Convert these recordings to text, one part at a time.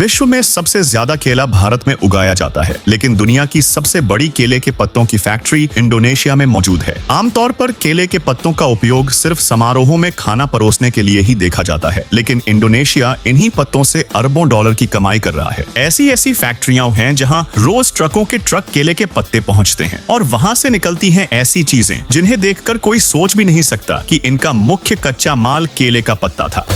विश्व में सबसे ज्यादा केला भारत में उगाया जाता है, लेकिन दुनिया की सबसे बड़ी केले के पत्तों की फैक्ट्री इंडोनेशिया में मौजूद है। आमतौर पर केले के पत्तों का उपयोग सिर्फ समारोहों में खाना परोसने के लिए ही देखा जाता है, लेकिन इंडोनेशिया इन्हीं पत्तों से अरबों डॉलर की कमाई कर रहा है। ऐसी ऐसी फैक्ट्रियां हैं जहां रोज ट्रकों के ट्रक केले के पत्ते पहुंचते हैं और वहां से निकलती हैं ऐसी चीजें जिन्हें देखकर कोई सोच भी नहीं सकता कि इनका मुख्य कच्चा माल केले का पत्ता था।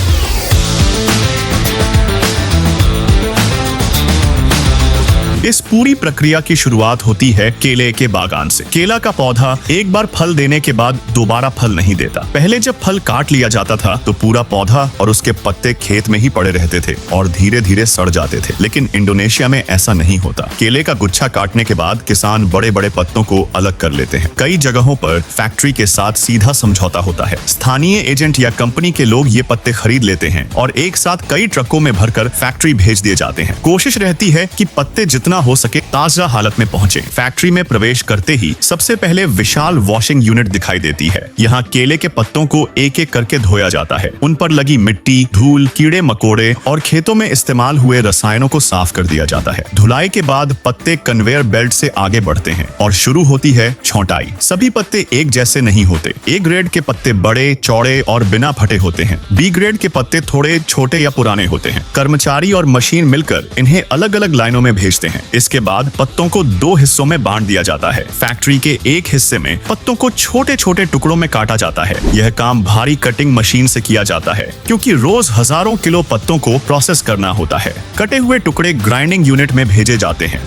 इस पूरी प्रक्रिया की शुरुआत होती है केले के बागान से। केला का पौधा एक बार फल देने के बाद दोबारा फल नहीं देता। पहले जब फल काट लिया जाता था तो पूरा पौधा और उसके पत्ते खेत में ही पड़े रहते थे और धीरे धीरे सड़ जाते थे, लेकिन इंडोनेशिया में ऐसा नहीं होता। केले का गुच्छा काटने के बाद किसान बड़े बड़े पत्तों को अलग कर लेते हैं। कई जगहों पर फैक्ट्री के साथ सीधा समझौता होता है। स्थानीय एजेंट या कंपनी के लोग ये पत्ते खरीद लेते हैं और एक साथ कई ट्रकों में भरकर फैक्ट्री भेज दिए जाते हैं। कोशिश रहती है कि पत्ते जितना हो सके ताजा हालत में पहुंचे। फैक्ट्री में प्रवेश करते ही सबसे पहले विशाल वॉशिंग यूनिट दिखाई देती है। यहाँ केले के पत्तों को एक एक करके धोया जाता है। उन पर लगी मिट्टी, धूल, कीड़े मकोड़े और खेतों में इस्तेमाल हुए रसायनों को साफ कर दिया जाता है। धुलाई के बाद पत्ते कन्वेयर बेल्ट से आगे बढ़ते हैं और शुरू होती है छौंटाई। सभी पत्ते एक जैसे नहीं होते। ए ग्रेड के पत्ते बड़े, चौड़े और बिना फटे होते हैं। बी ग्रेड के पत्ते थोड़े छोटे या पुराने होते हैं। कर्मचारी और मशीन मिलकर इन्हें अलग अलग लाइनों में भेजते हैं। इसके बाद पत्तों को दो हिस्सों में बांट दिया जाता है। फैक्ट्री के एक हिस्से में पत्तों को छोटे छोटे टुकड़ों में काटा जाता है। यह काम भारी कटिंग मशीन से किया जाता है, क्योंकि रोज हजारों किलो पत्तों को प्रोसेस करना होता है। कटे हुए टुकड़े ग्राइंडिंग यूनिट में भेजे जाते हैं।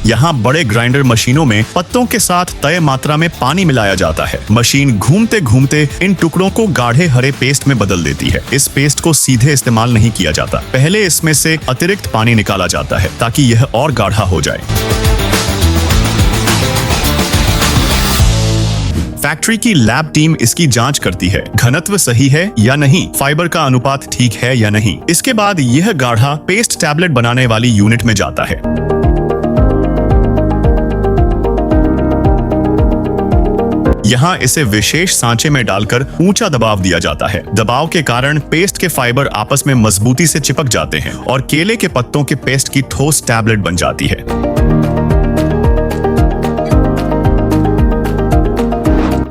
यहाँ बड़े ग्राइंडर मशीनों में पत्तों के साथ तय मात्रा में पानी मिलाया जाता है। मशीन घूमते घूमते इन टुकड़ों को गाढ़े हरे पेस्ट में बदल देती है। इस पेस्ट को सीधे इस्तेमाल नहीं किया जाता। पहले इसमें से अतिरिक्त पानी निकाला जाता है ताकि यह और गाढ़ा हो जाए। फैक्ट्री की लैब टीम इसकी जांच करती है, घनत्व सही है या नहीं, फाइबर का अनुपात ठीक है या नहीं। इसके बाद यह गाढ़ा पेस्ट टैबलेट बनाने वाली यूनिट में जाता है। यहाँ इसे विशेष सांचे में डालकर ऊंचा दबाव दिया जाता है। दबाव के कारण पेस्ट के फाइबर आपस में मजबूती से चिपक जाते हैं और केले के पत्तों के पेस्ट की ठोस टैबलेट बन जाती है।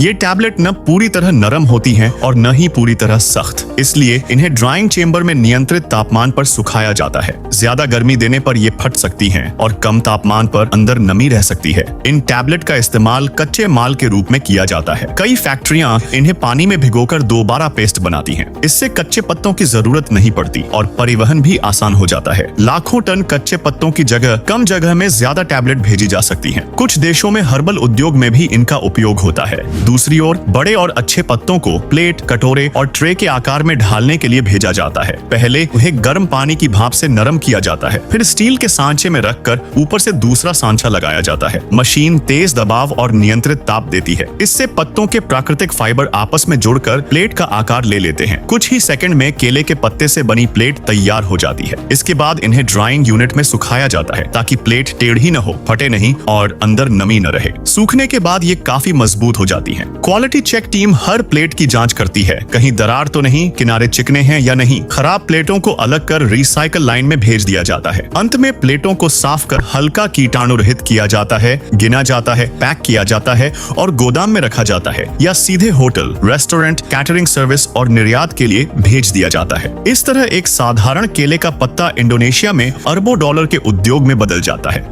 ये टैबलेट न पूरी तरह नरम होती हैं और न ही पूरी तरह सख्त, इसलिए इन्हें ड्राइंग चेंबर में नियंत्रित तापमान पर सुखाया जाता है। ज्यादा गर्मी देने पर ये फट सकती हैं और कम तापमान पर अंदर नमी रह सकती है। इन टैबलेट का इस्तेमाल कच्चे माल के रूप में किया जाता है। कई फैक्ट्रियां इन्हें पानी में भिगोकर दोबारा पेस्ट बनाती हैं। इससे कच्चे पत्तों की जरूरत नहीं पड़ती और परिवहन भी आसान हो जाता है। लाखों टन कच्चे पत्तों की जगह कम जगह में ज्यादा टैबलेट भेजी जा सकती हैं। कुछ देशों में हर्बल उद्योग में भी इनका उपयोग होता है। दूसरी ओर बड़े और अच्छे पत्तों को प्लेट, कटोरे और ट्रे के आकार में ढालने के लिए भेजा जाता है। पहले उन्हें गर्म पानी की भाप से नरम किया जाता है, फिर स्टील के सांचे में रखकर ऊपर से दूसरा सांचा लगाया जाता है। मशीन तेज दबाव और नियंत्रित ताप देती है। इससे पत्तों के प्राकृतिक फाइबर आपस में जुड़कर प्लेट का आकार ले लेते हैं। कुछ ही सेकंड में केले के पत्ते से बनी प्लेट तैयार हो जाती है। इसके बाद इन्हें ड्राइंग यूनिट में सुखाया जाता है ताकि प्लेट टेढ़ी न हो, फटे नहीं और अंदर नमी न रहे। सूखने के बाद ये काफी मजबूत हो जाती है। क्वालिटी चेक टीम हर प्लेट की जांच करती है, कहीं दरार तो नहीं, किनारे चिकने हैं या नहीं। खराब प्लेटों को अलग कर रिसाइकल लाइन में भेज दिया जाता है। अंत में प्लेटों को साफ कर हल्का कीटाणु रहित किया जाता है, गिना जाता है, पैक किया जाता है और गोदाम में रखा जाता है या सीधे होटल, रेस्टोरेंट, कैटरिंग सर्विस और निर्यात के लिए भेज दिया जाता है। इस तरह एक साधारण केले का पत्ता इंडोनेशिया में अरबों डॉलर के उद्योग में बदल जाता है।